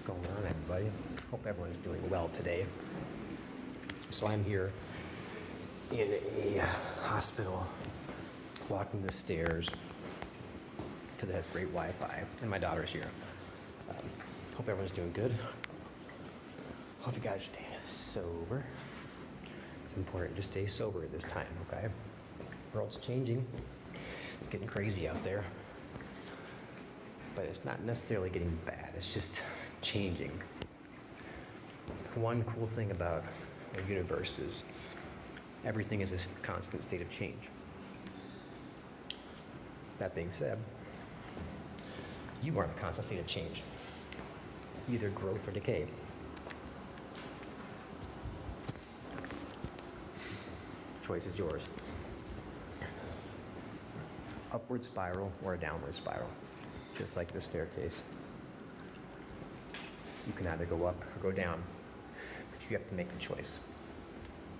What's going on, everybody? Hope everyone's doing well today. So I'm here in a hospital, walking the stairs because it has great Wi-Fi, and my daughter's here. Hope everyone's doing good. Hope you guys stay sober. It's important to stay sober at this time, okay? The world's changing. It's getting crazy out there. But it's not necessarily getting bad, it's just changing. One cool thing about the universe is everything is a constant state of change. That being said, you are in a constant state of change, either growth or decay. Choice is yours. Upward spiral or a downward spiral, just like this staircase. You can either go up or go down, but you have to make the choice.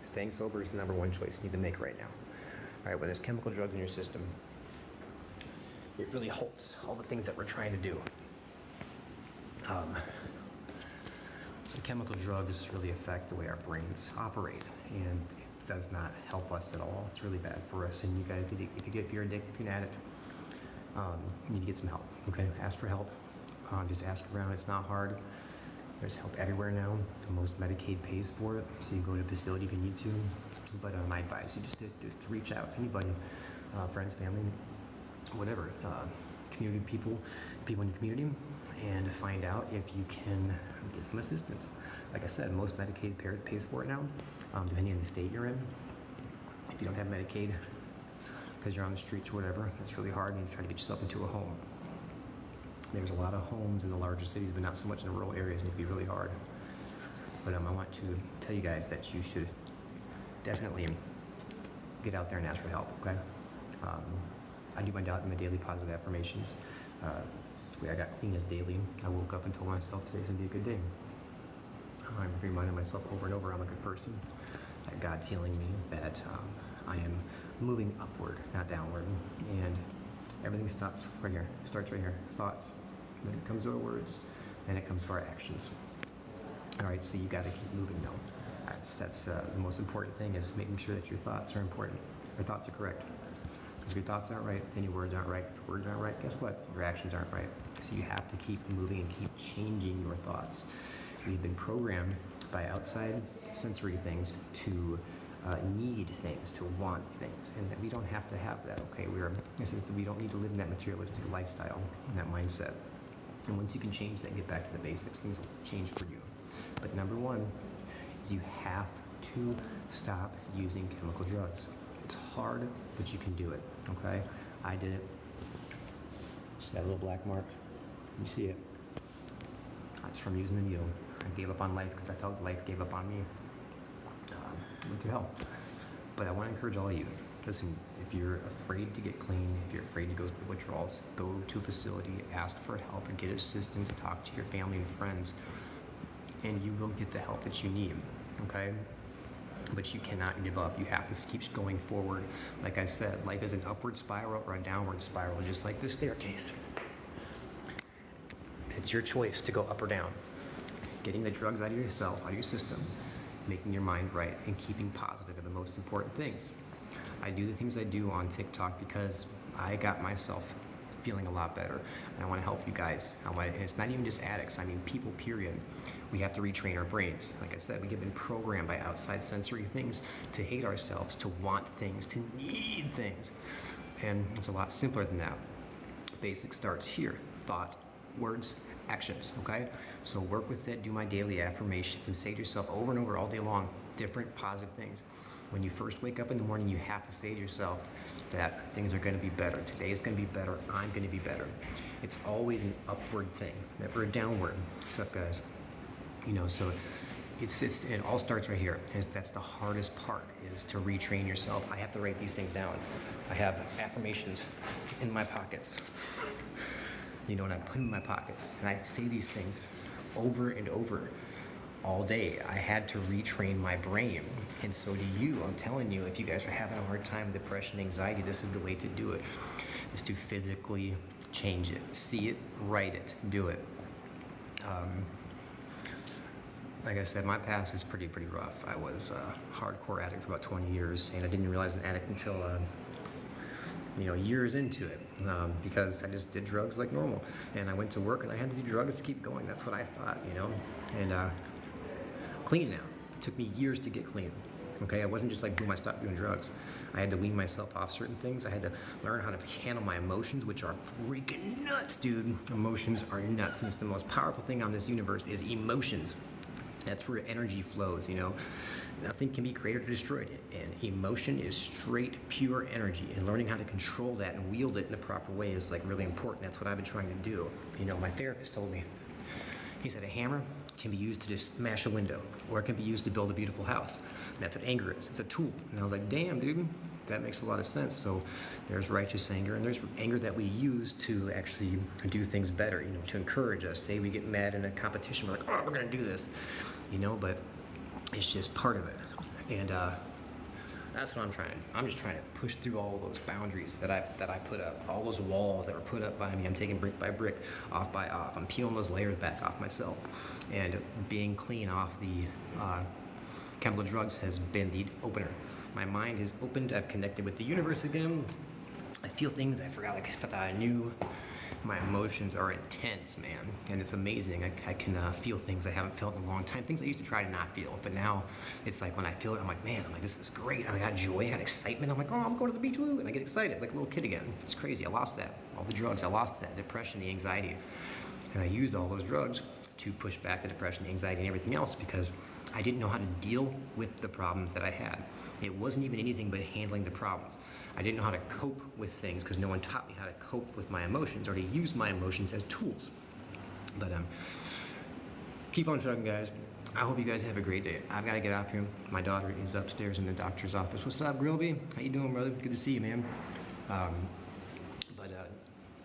Staying sober is the number one choice you need to make right now. All right, when there's chemical drugs in your system, it really halts all the things that we're trying to do. So chemical drugs really affect the way our brains operate, and it does not help us at all. It's really bad for us, and you guys need to, if you're addicted, if you're an addict, you need to get some help, okay? Ask for help. Just ask around. It's not hard. There's help everywhere now. Most Medicaid pays for it, so you can go to a facility if you need to. But my advice, you just to reach out to anybody, friends, family, whatever, community people in your community, and find out if you can get some assistance. Like I said, most Medicaid pays for it now, depending on the state you're in. If you don't have Medicaid, because you're on the streets or whatever, it's really hard, and you try to get yourself into a home. There's a lot of homes in the larger cities, but not so much in the rural areas, and it can be really hard. But I want to tell you guys that you should definitely get out there and ask for help, okay? I do my daily positive affirmations. The way I got clean is daily. I woke up and told myself today's gonna be a good day. I'm reminding myself over and over I'm a good person, that God's healing me, that I am moving upward, not downward, and everything starts right here. Thoughts, then it comes to our words, and it comes to our actions. All right, so you got to keep moving though. That's the most important thing, is making sure that your thoughts are important. Your thoughts are correct. Because if your thoughts aren't right, then your words aren't right. If your words aren't right, guess what? Your actions aren't right. So you have to keep moving and keep changing your thoughts. We've been programmed by outside sensory things to need things, to want things, and that we don't have to have that, okay? We don't need to live in that materialistic lifestyle, in that mindset. And once you can change that and get back to the basics, things will change for you. But number one is you have to stop using chemical drugs. It's hard, but you can do it, okay? I did it. See that little black mark? You see it? That's from using the needle. I gave up on life because I felt life gave up on me. Went through hell. But I want to encourage all of you, listen, if you're afraid to get clean, if you're afraid to go through withdrawals, go to a facility, ask for help and get assistance, talk to your family and friends, and you will get the help that you need, okay? But you cannot give up. You have to keep going forward. Like I said, life is an upward spiral or a downward spiral, just like this staircase. It's your choice to go up or down. Getting the drugs out of yourself, out of your system, making your mind right, and keeping positive are the most important things. I do the things I do on TikTok because I got myself feeling a lot better, and I want to help you guys. And it's not even just addicts, I mean people, period. We have to retrain our brains. Like I said, we have been programmed by outside sensory things to hate ourselves, to want things, to need things. And it's a lot simpler than that. Basic starts here: thought, words, actions, okay? So work with it, do my daily affirmations, and say to yourself over and over all day long different positive things. When you first wake up in the morning, you have to say to yourself that things are going to be better. Today is going to be better. I'm going to be better. It's always an upward thing, never a downward. What's up, guys? You know, so it all starts right here. And that's the hardest part, is to retrain yourself. I have to write these things down. I have affirmations in my pockets. You know, and I put them in my pockets, and I say these things over and over all day. I had to retrain my brain, and so do you. I'm telling you, if you guys are having a hard time with depression, anxiety, this is the way to do it, is to physically change it. See it, write it, do it. like I said, my past is pretty rough. I was a hardcore addict for about 20 years, and I didn't realize an addict until years into it, because I just did drugs like normal, and I went to work and I had to do drugs to keep going. That's what I thought, and clean now. It took me years to get clean. Okay, I wasn't just like boom, I stopped doing drugs. I had to wean myself off certain things. I had to learn how to handle my emotions, which are freaking nuts, dude. Emotions are nuts, and it's the most powerful thing on this universe is emotions. That's where energy flows, Nothing can be created or destroyed. And emotion is straight, pure energy. And learning how to control that and wield it in the proper way is like really important. That's what I've been trying to do. My therapist told me, he said a hammer can be used to just smash a window, or it can be used to build a beautiful house. And that's what anger is. It's a tool. And I was like, damn, dude, that makes a lot of sense. So there's righteous anger, and there's anger that we use to actually do things better, to encourage us. Say we get mad in a competition, we're like, oh, we're gonna do this, but it's just part of it. And that's what I'm just trying to push through all those boundaries that I put up, all those walls that were put up by me. I'm taking brick by brick, off by off. I'm peeling those layers back off myself, and being clean off the chemical drugs has been the opener. My mind is opened. I've connected with the universe again. I feel things I forgot, like I thought I knew. My emotions are intense, man, and it's amazing. I can feel things I haven't felt in a long time, things I used to try to not feel, but now it's like when I feel it, I'm like, man, this is great. I got joy, I got excitement. I'm like, oh, I'm going to the beach, woo, and I get excited like a little kid again. It's crazy. I lost that. All the drugs, I lost that depression, the anxiety, and I used all those drugs to push back the depression, the anxiety, and everything else because I didn't know how to deal with the problems that I had. It wasn't even anything but handling the problems. I didn't know how to cope with things because no one taught me how to cope with my emotions or to use my emotions as tools. But keep on trucking, guys. I hope you guys have a great day. I've got to get off here. My daughter is upstairs in the doctor's office. What's up, Grilby? How you doing, brother? Good to see you, man.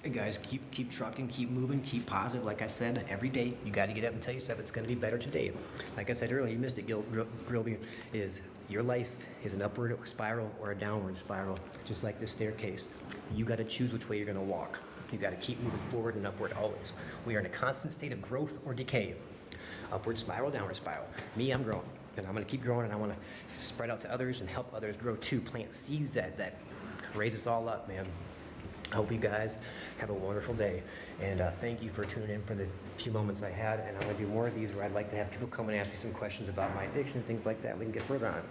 Hey guys, keep trucking, keep moving, keep positive. Like I said, every day you got to get up and tell yourself it's going to be better today. Like I said earlier, you missed it, Grilby, is your life is an upward spiral or a downward spiral, just like this staircase. You got to choose which way you're going to walk. You got to keep moving forward and upward always. We are in a constant state of growth or decay. Upward spiral, downward spiral. Me, I'm growing, and I'm going to keep growing, and I want to spread out to others and help others grow too. Plant seeds that raise us all up, man. I hope you guys have a wonderful day, and thank you for tuning in for the few moments I had, and I'm going to do more of these where I'd like to have people come and ask me some questions about my addiction, things like that. We can get further on.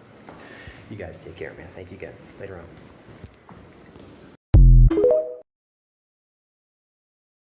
You guys take care, man. Thank you again. Later on.